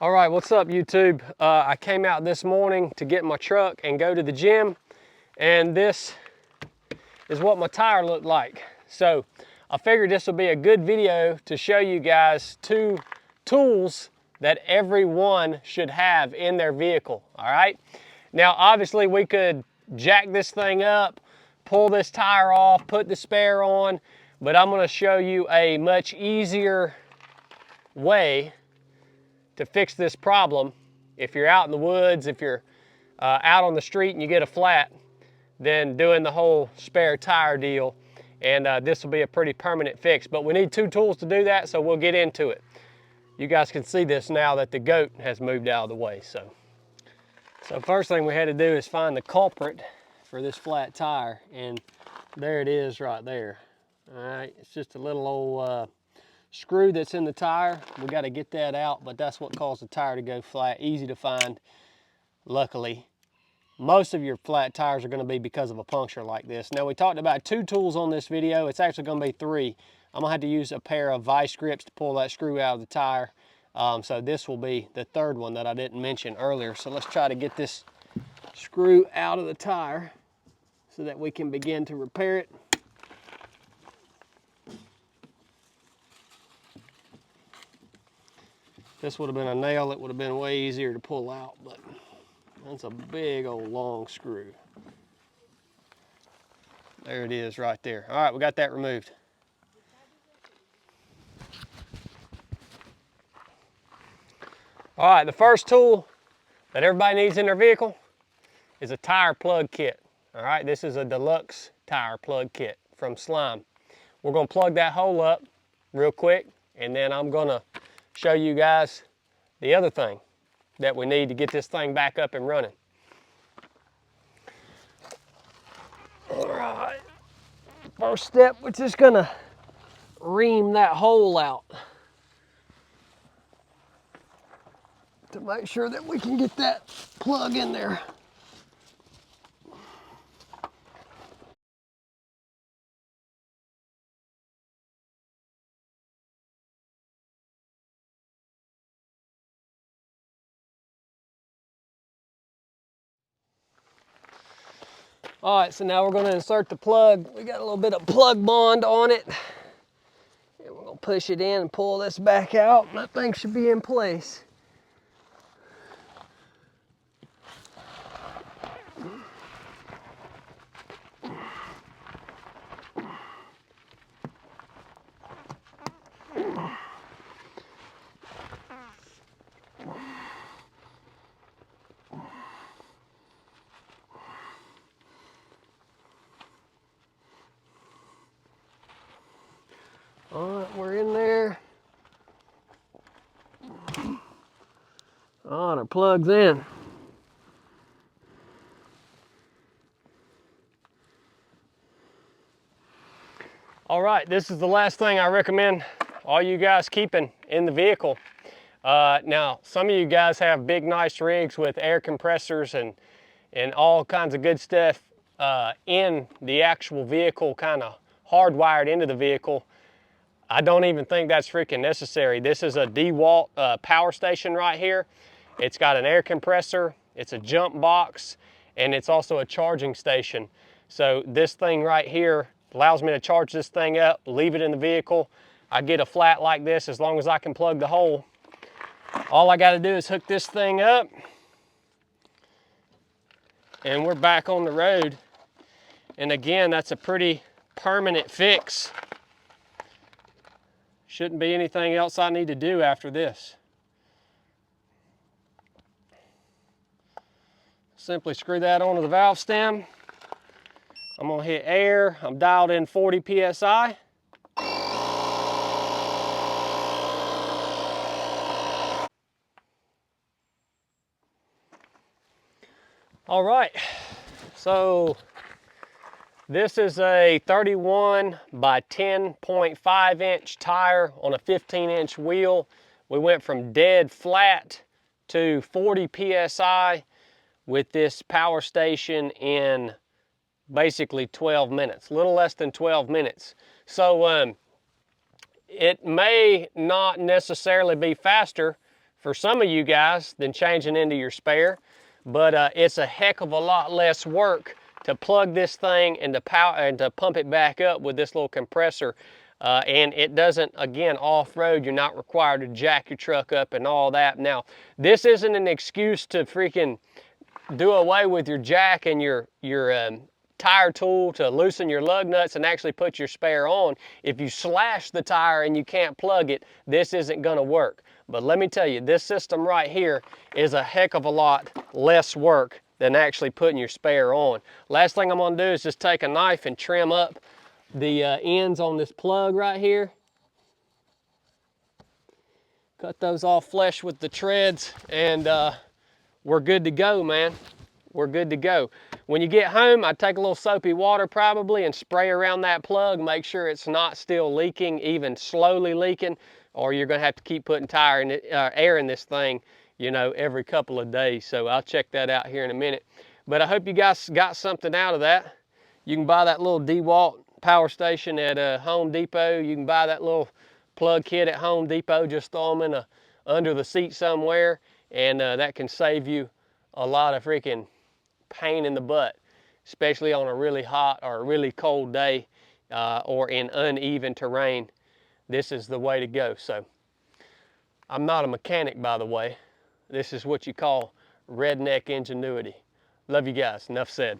All right, what's up YouTube? I came out this morning to get my truck and go to the gym, and this is what my tire looked like. So I figured this would be a good video to show you guys two tools that everyone should have in their vehicle, all right? Now, obviously we could jack this thing up, pull this tire off, put the spare on, but I'm gonna show you a much easier way to fix this problem. If you're out in the woods, if you're out on the street and you get a flat, then doing the whole spare tire deal, and this will be a pretty permanent fix. But we need two tools to do that, so we'll get into it. You guys can see this now that the goat has moved out of the way. So first thing we had to do is find the culprit for this flat tire, and there it is right there. All right, it's just a little old screw that's in the tire. We got to get that out, but that's what caused the tire to go flat. Easy to find, luckily. Most of your flat tires are going to be because of a puncture like this. Now, we talked about two tools on this video. It's actually going to be three. I'm going to have to use a pair of vice grips to pull that screw out of the tire. So this will be the third one that I didn't mention earlier. So let's try to get this screw out of the tire so that we can begin to repair it. This would have been a nail. It would have been way easier to pull out, but that's a big old long screw. There it is right there. All right, we got that removed. All right, the first tool that everybody needs in their vehicle is a tire plug kit. All right, this is a deluxe tire plug kit from Slime. We're gonna plug that hole up real quick, and then I'm gonna show you guys the other thing that we need to get this thing back up and running. All right, first step, we're just gonna ream that hole out to make sure that we can get that plug in there. All right, so now we're gonna insert the plug. We got a little bit of plug bond on it. And we're gonna push it in and pull this back out, and that thing should be in place. All right, we're in there. All right, our plug's in. All right, this is the last thing I recommend all you guys keeping in the vehicle. Now, some of you guys have big, nice rigs with air compressors and all kinds of good stuff in the actual vehicle, kind of hardwired into the vehicle. I don't even think that's freaking necessary. This is a DeWalt power station right here. It's got an air compressor, it's a jump box, and it's also a charging station. So this thing right here allows me to charge this thing up, leave it in the vehicle. I get a flat like this as long as I can plug the hole. All I gotta do is hook this thing up, and we're back on the road. And again, that's a pretty permanent fix. Shouldn't be anything else I need to do after this. Simply screw that onto the valve stem. I'm gonna hit air. I'm dialed in 40 PSI. All right, so this is a 31 by 10.5 inch tire on a 15-inch wheel. We went from dead flat to 40 PSI with this power station in basically 12 minutes, a little less than 12 minutes. So it may not necessarily be faster for some of you guys than changing into your spare, but it's a heck of a lot less work to plug this thing and to power and to pump it back up with this little compressor. And it doesn't, again, off-road, you're not required to jack your truck up and all that. Now, this isn't an excuse to freaking do away with your jack and your tire tool to loosen your lug nuts and actually put your spare on. If you slash the tire and you can't plug it, this isn't gonna work. But let me tell you, this system right here is a heck of a lot less work than actually putting your spare on. Last thing I'm gonna do is just take a knife and trim up the ends on this plug right here. Cut those off flush with the treads, and we're good to go, man. We're good to go. When you get home, I'd take a little soapy water probably and spray around that plug, make sure it's not still leaking, even slowly leaking, or you're gonna have to keep putting air in this thing, you know, every couple of days. So I'll check that out here in a minute. But I hope you guys got something out of that. You can buy that little DeWalt power station at Home Depot. You can buy that little plug kit at Home Depot. Just throw them in under the seat somewhere, and that can save you a lot of freaking pain in the butt, especially on a really hot or a really cold day or in uneven terrain. This is the way to go. So I'm not a mechanic, by the way. This is what you call redneck ingenuity. Love you guys. Enough said.